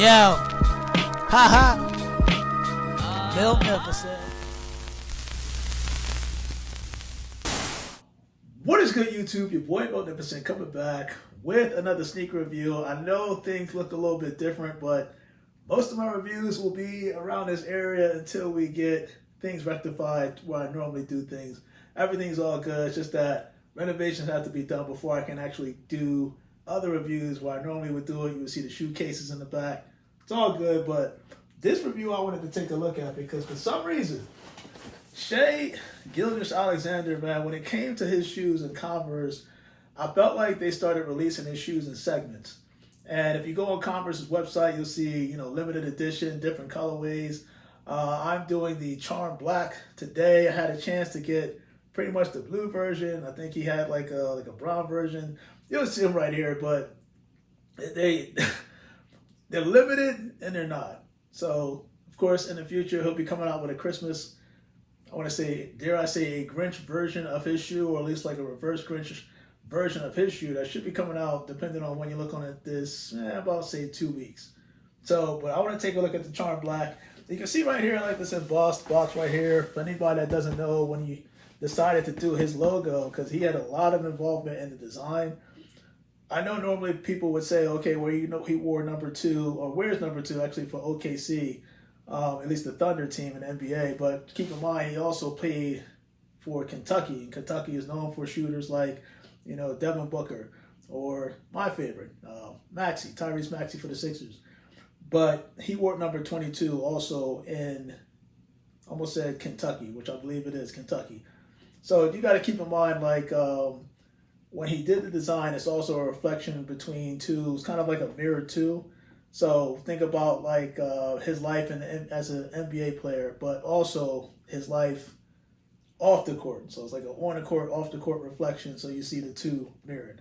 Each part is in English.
Yo, haha, Miltnificent. What is good, YouTube? Your boy Miltnificent coming back with another sneaker review. I know things look a little bit different, but most of my reviews will be around this area until we get things rectified where I normally do things. Everything's all good. It's just that renovations have to be done before I can actually do other reviews where I normally would do it. You would see the shoe cases in the back. It's all good, but this review I wanted to take a look at because for some reason, Shai Gilgeous-Alexander, man, when it came to his shoes and Converse, I felt like they started releasing his shoes in segments. And if you go on Converse's website, you'll see, limited edition, different colorways. I'm doing the Charm Black today. I had a chance to get pretty much the blue version. I think he had like a brown version. You'll see them right here, but they're limited and they're not. So, of course, in the future, he'll be coming out with a Christmas, I want to say, dare I say, a Grinch version of his shoe, or at least like a reverse Grinch version of his shoe that should be coming out, depending on when you look on it, this, about, say, 2 weeks. So, but I want to take a look at the Charm Black. You can see right here, like this embossed box right here. For anybody that doesn't know, when he decided to do his logo, because he had a lot of involvement in the design. I know normally people would say, okay, well, he wore number 2, or wears number 2 actually for OKC, at least the Thunder team in the NBA. But keep in mind, he also played for Kentucky, and Kentucky is known for shooters like, Devin Booker, or my favorite, Tyrese Maxey for the Sixers. But he wore number 22 also in, almost said Kentucky, which I believe it is Kentucky. So you got to keep in mind, like, when he did the design, it's also a reflection between two. It's kind of like a mirror too. So think about like his life as an NBA player, but also his life off the court. So it's like an on the court, off the court reflection. So you see the two mirrored.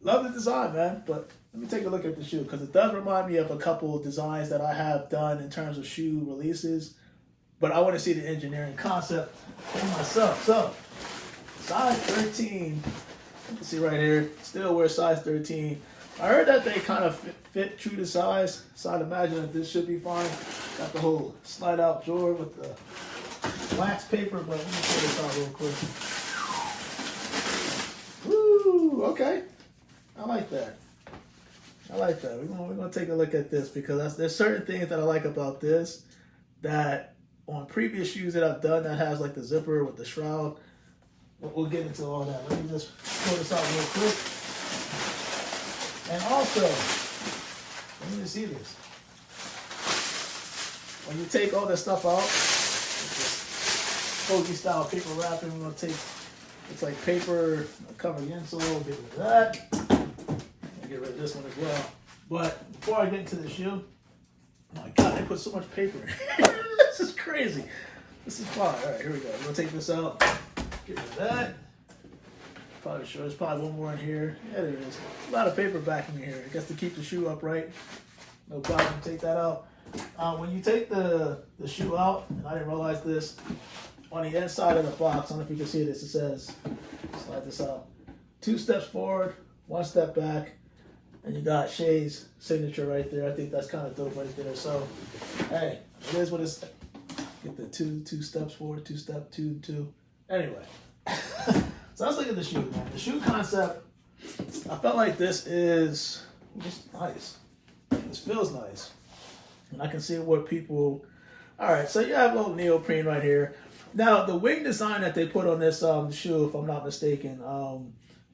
Love the design, man. But let me take a look at the shoe because it does remind me of a couple of designs that I have done in terms of shoe releases. But I want to see the engineering concept for myself. So size 13. You can see right here, still wear size 13. I heard that they kind of fit true to size, so I'd imagine that this should be fine. Got the whole slide out drawer with the wax paper, but let me pull this out real quick. Woo, okay. I like that. We're gonna take a look at this because there's certain things that I like about this that on previous shoes that I've done that has like the zipper with the shroud. We'll get into all that. Let me just pull this out real quick. And also, let me see this. When you take all this stuff out, Hoagie style paper wrapping, we're going to take, it's like paper, cover the insole, get rid of that. I'll get rid of this one as well. But before I get into the shoe, oh my God, they put so much paper in here. This is crazy. This is fun. All right, here we go. We're going to take this out. Get rid of that. Probably sure there's probably one more in here. Yeah, there is. A lot of paper backing in here. I guess to keep the shoe upright. No problem. Take that out. When you take the shoe out, and I didn't realize this, on the inside of the box, I don't know if you can see this, it says, slide this out, 2 steps forward, 1 step back, and you got Shai's signature right there. I think that's kind of dope right there. So, hey, it is what it's. Get the two steps forward, 2 step, 2. Anyway, so let's look at the shoe, man. The shoe concept, I felt like this is just nice. This feels nice. And I can see what people, all right, so you have a little neoprene right here. Now, the wing design that they put on this shoe, if I'm not mistaken,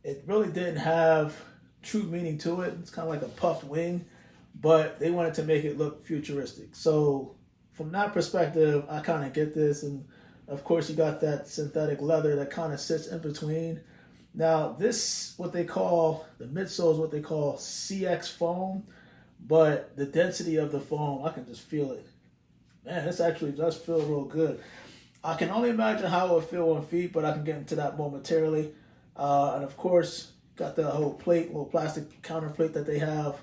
it really didn't have true meaning to it. It's kind of like a puffed wing, but they wanted to make it look futuristic. So from that perspective, I kind of get this. And of course, you got that synthetic leather that kind of sits in between. Now, this, what they call, the midsole is what they call CX foam, but the density of the foam, I can just feel it. Man, this actually does feel real good. I can only imagine how it would feel on feet, but I can get into that momentarily. And of course, got the whole plate, little plastic counter plate that they have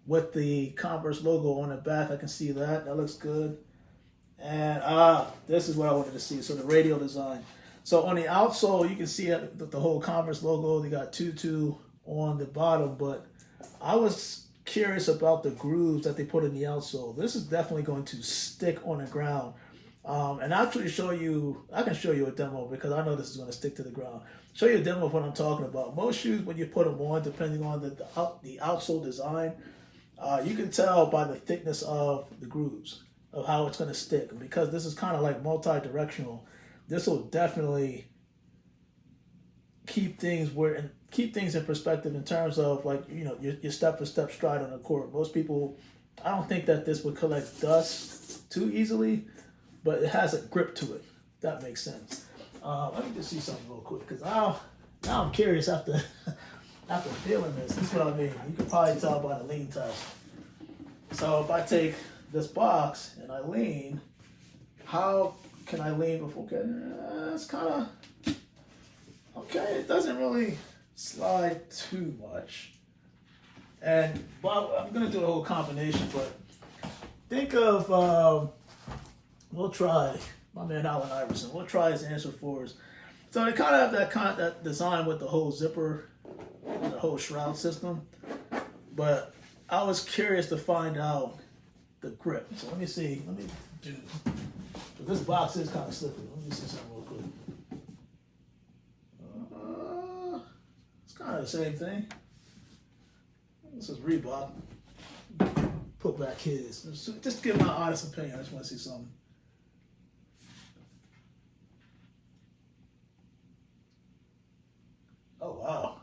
with the Converse logo on the back. I can see that. That looks good. And this is what I wanted to see. So the radial design. So on the outsole, you can see the whole Converse logo. They got 22 on the bottom, but I was curious about the grooves that they put in the outsole. This is definitely going to stick on the ground. And I'll actually show you, I can show you a demo because I know this is going to stick to the ground. Show you a demo of what I'm talking about. Most shoes, when you put them on, depending on the outsole design, you can tell by the thickness of the grooves of how it's going to stick. And because this is kind of like multi-directional, this will definitely keep things in perspective in terms of, like, you know, your step-for-step stride on the court. Most people, I don't think that this would collect dust too easily, but it has a grip to it. If that makes sense. Let me just see something real quick, because now I'm curious after feeling this. This is what I mean. You can probably tell by the lean test. So if I take this box and I lean, how can I lean before? Okay, it's kind of okay. It doesn't really slide too much. And well, I'm gonna do a whole combination, but think of we'll try my man Allen Iverson. We'll try his answer fours. So they kind of have that design with the whole zipper, the whole shroud system. But I was curious to find out the grip. So let me see. Let me do. So this box is kind of slippery. Let me see something real quick. It's kind of the same thing. This is Reebok. Put back his. Just give my honest opinion. I just want to see something. Oh, wow.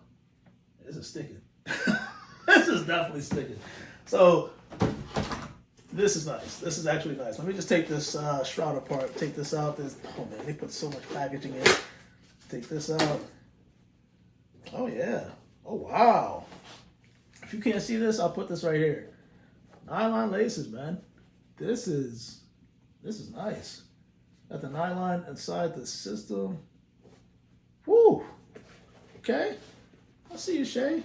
This is sticking. This is definitely sticking. So, this is nice. This is actually nice. Let me just take this shroud apart. Take this out. Oh, man, they put so much packaging in. Take this out. Oh, yeah. Oh, wow. If you can't see this, I'll put this right here. Nylon laces, man. This is nice. Got the nylon inside the system. Woo! Okay. I see you, Shay.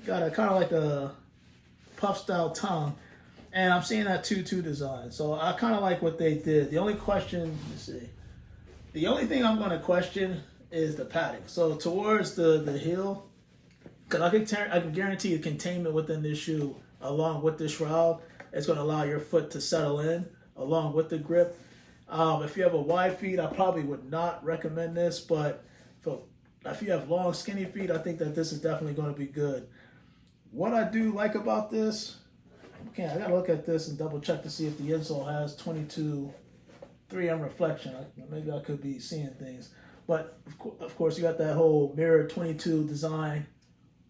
Got a kind of like a puff style tongue. And I'm seeing that 2-2 design. So I kind of like what they did. The only question, let me see. The only thing I'm going to question is the padding. So towards the heel, because I can guarantee you containment within this shoe along with the shroud. It's going to allow your foot to settle in along with the grip. If you have a wide feet, I probably would not recommend this, but if you have long, skinny feet, I think that this is definitely going to be good. What I do like about this, okay, I got to look at this and double check to see if the insole has 22 3M reflection. Maybe I could be seeing things. But of course, you got that whole mirror 22 design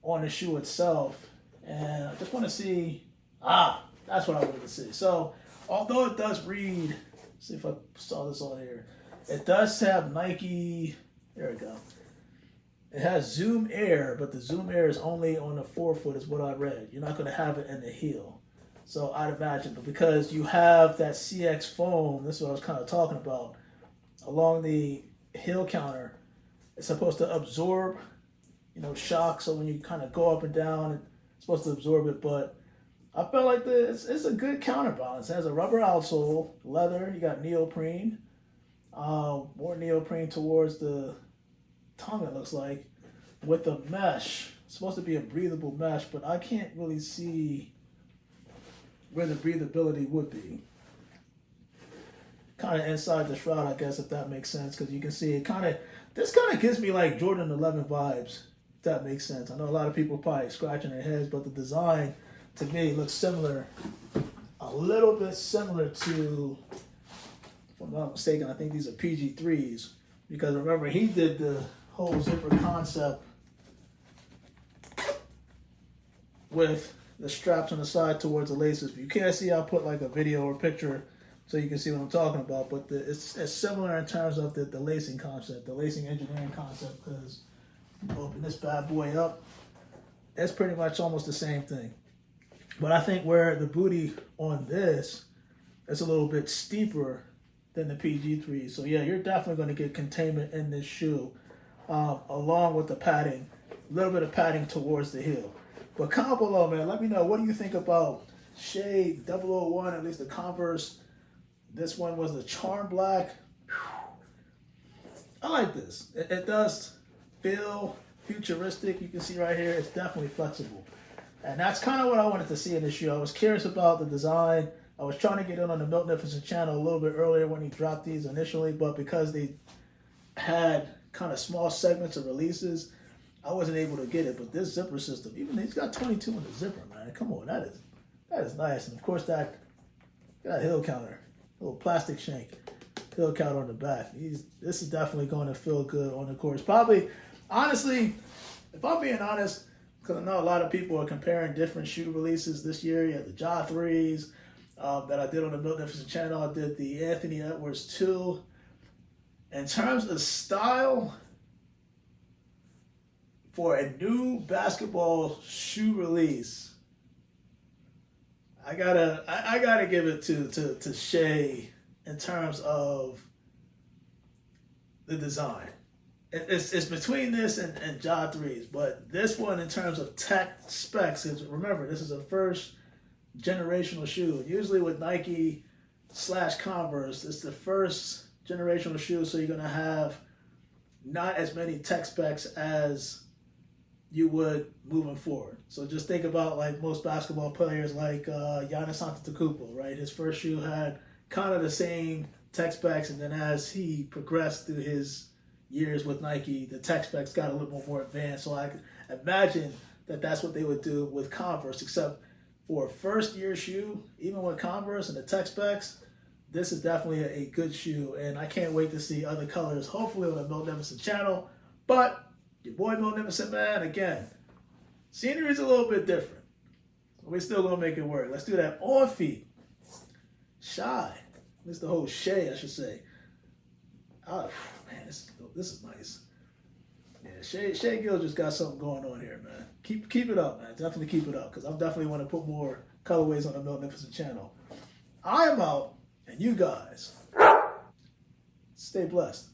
on the shoe itself. And I just want to see, that's what I wanted to see. So, although it does read, see if I saw this on here, it does have Nike, there we go. It has Zoom Air, but the Zoom Air is only on the forefoot is what I read. You're not going to have it in the heel. So I'd imagine, but because you have that CX foam, this is what I was kind of talking about, along the heel counter, it's supposed to absorb, shock. So when you kind of go up and down, it's supposed to absorb it. But I felt like it's a good counterbalance. It has a rubber outsole, leather. You got neoprene, more neoprene towards the tongue, it looks like, with a mesh. It's supposed to be a breathable mesh, but I can't really see where the breathability would be. Kind of inside the shroud, I guess, if that makes sense, because you can see it this kind of gives me like Jordan 11 vibes, if that makes sense. I know a lot of people probably scratching their heads, but the design to me looks similar, a little bit similar to, if I'm not mistaken, I think these are PG3s, because remember, he did the whole zipper concept with the straps on the side towards the laces. If you can't see, I'll put like a video or picture so you can see what I'm talking about. But it's similar in terms of the lacing concept, the lacing engineering concept, because open this bad boy up, it's pretty much almost the same thing. But I think where the booty on this is a little bit steeper than the PG3. So yeah, you're definitely going to get containment in this shoe, along with the padding, a little bit of padding towards the heel. But comment below, man. Let me know, what do you think about Shai 001, at least the Converse. This one was the Charm Black. I like this. It does feel futuristic. You can see right here, it's definitely flexible. And that's kind of what I wanted to see in this shoe. I was curious about the design. I was trying to get in on the Miltnificent channel a little bit earlier when he dropped these initially, but because they had kind of small segments of releases, I wasn't able to get it. But this zipper system, even he's got 22 in the zipper, man. Come on, that is nice. And of course that heel counter, little plastic shank heel counter on the back. This is definitely going to feel good on the course. Probably, honestly, if I'm being honest, because I know a lot of people are comparing different shoe releases this year. You had the Ja 3s that I did on the Miltnificent channel. I did the Anthony Edwards 2. In terms of style, for a new basketball shoe release, I gotta give it to Shai in terms of the design. It's between this and Ja 3s, but this one in terms of tech specs is, remember, this is a first generational shoe. Usually with Nike / Converse, it's the first generational shoe, so you're gonna have not as many tech specs as you would moving forward. So just think about like most basketball players like Giannis Antetokounmpo, right? His first shoe had kind of the same tech specs, and then as he progressed through his years with Nike, the tech specs got a little more advanced. So I could imagine that that's what they would do with Converse, except for a first year shoe, even with Converse and the tech specs, this is definitely a good shoe, and I can't wait to see other colors, hopefully on the Miltnificent channel. But your boy Miltnificent, man, again, scenery's a little bit different. We're still gonna make it work. Let's do that on feet. Shai, this the whole Shai, I should say. Oh man, this is nice. Yeah, Shai Gilgeous just got something going on here, man. Keep it up, man. Definitely keep it up, because I definitely want to put more colorways on the Miltnificent channel. I am out, and you guys stay blessed.